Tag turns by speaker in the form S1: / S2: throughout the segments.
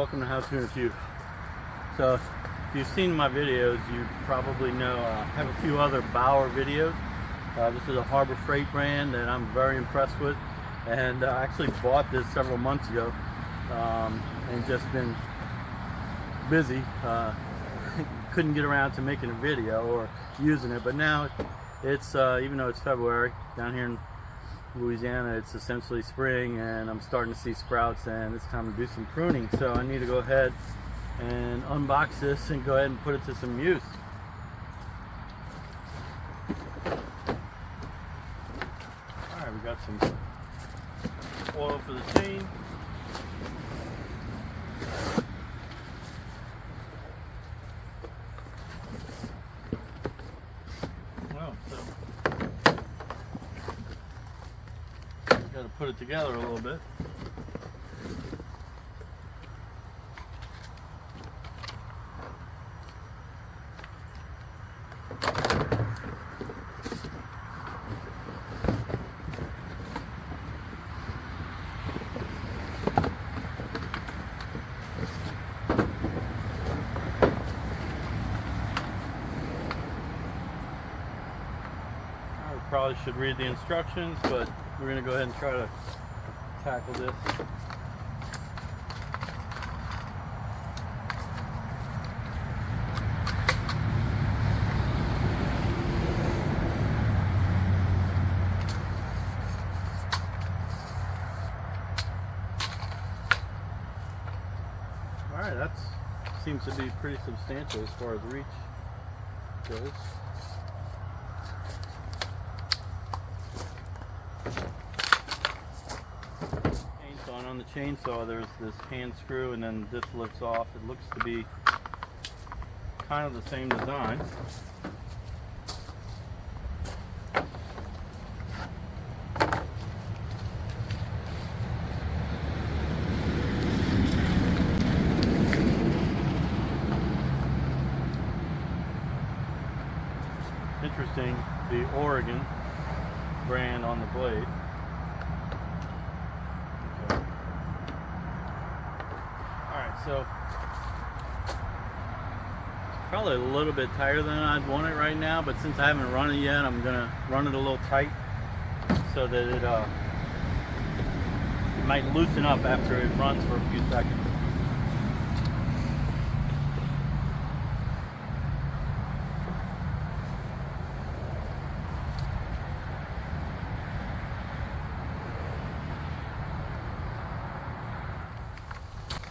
S1: welcome to How to Tune a Few. So, if you've seen my videos, you probably know I have a few other Bauer videos. This is a Harbor Freight brand that I'm very impressed with, and I actually bought this several months ago and just been busy. Couldn't get around to making a video or using it, but now it's even though it's February down here in Louisiana, it's essentially spring, and I'm starting to see sprouts, and it's time to do some pruning. So I need to go ahead and unbox this and go ahead and put it to some use. Alright, we got some oil for the chain. Got to put it together a little bit. I probably should read the instructions, but we're going to go ahead and try to tackle this. Alright, that seems to be pretty substantial as far as reach goes. On the chainsaw, there's this hand screw, and then this lifts off. It looks to be kind of the same design. Interesting, the Oregon brand on the blade. So probably a little bit tighter than I'd want it right now, but since I haven't run it yet, I'm gonna run it a little tight so that it might loosen up after it runs for a few seconds.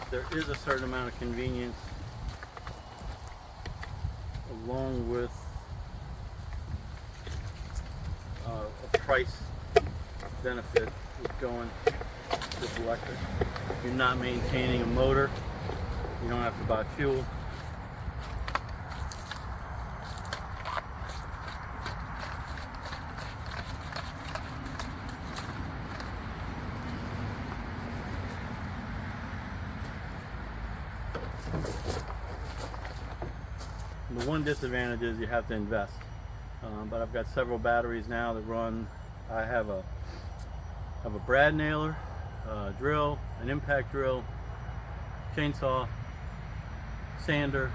S1: There is a certain amount of convenience along with a price benefit with going with electric. You're not maintaining a motor, you don't have to buy fuel. The one disadvantage is you have to invest, but I've got several batteries now that run. I have a brad nailer, a drill, an impact drill, chainsaw, sander,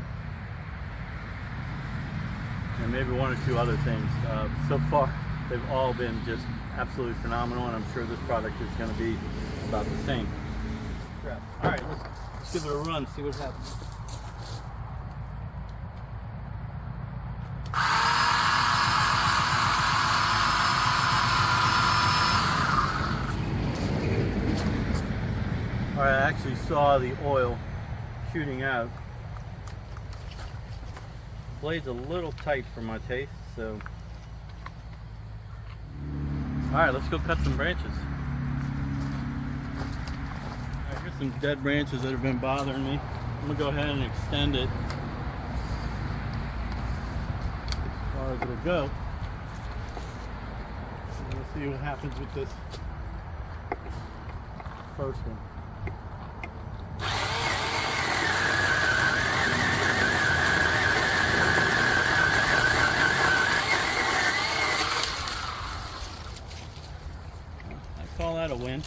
S1: and maybe one or two other things. So far, they've all been just absolutely phenomenal, and I'm sure this product is going to be about the same. All right, let's give it a run, see what happens. Alright, I actually saw the oil shooting out. The blade's a little tight for my taste, so... Alright, let's go cut some branches. Alright, here's some dead branches that have been bothering me. I'm going to go ahead and extend it as far as it'll go. And we'll see what happens with this first one. Call that a win.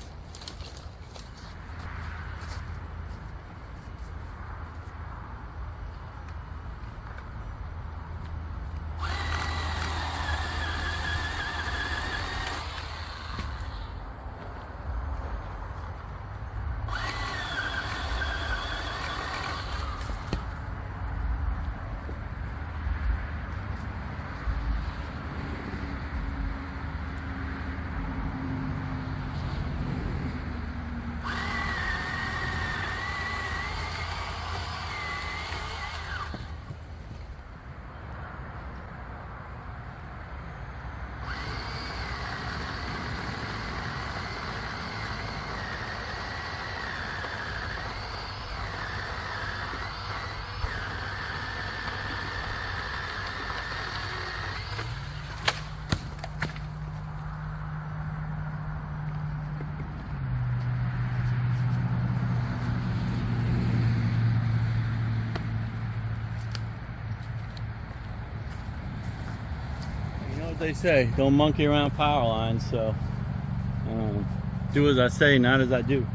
S1: what they say, don't monkey around power lines, so do as I say, not as I do.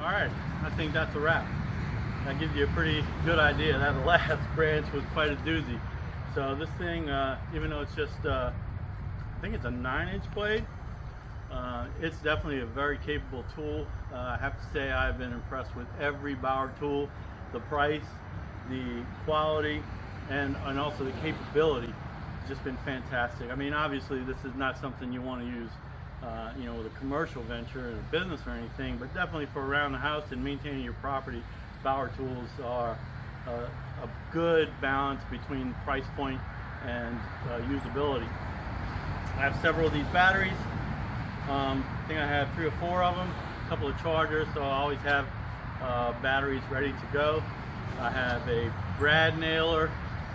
S1: Alright, I think that's a wrap. That gives you a pretty good idea. That last branch was quite a doozy. So this thing, even though it's just, I think it's a 9-inch blade, it's definitely a very capable tool. I have to say I've been impressed with every Bauer tool. The price, the quality, and also the capability has just been fantastic. I mean, obviously this is not something you want to use you know, with a commercial venture in a business or anything, but definitely for around the house and maintaining your property, Bauer tools are a good balance between price point and usability. I have several of these batteries. I think I have 3 or 4 of them, a couple of chargers, so I always have batteries ready to go. I have a brad nailer,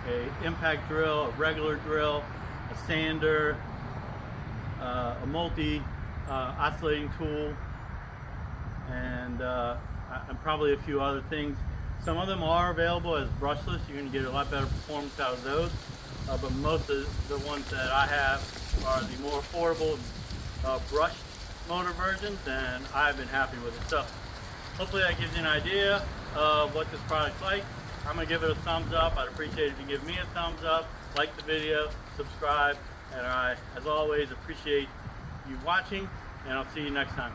S1: a impact drill, a regular drill, a sander, a multi oscillating tool, and probably a few other things. Some of them are available as brushless. You're going to get a lot better performance out of those, but most of the ones that I have are the more affordable brushed motor versions, and I've been happy with it. So hopefully that gives you an idea of what this product's like. I'm going to give it a thumbs up. I'd appreciate it if you give me a thumbs up, like the video, subscribe, and I, as always, appreciate you watching, and I'll see you next time.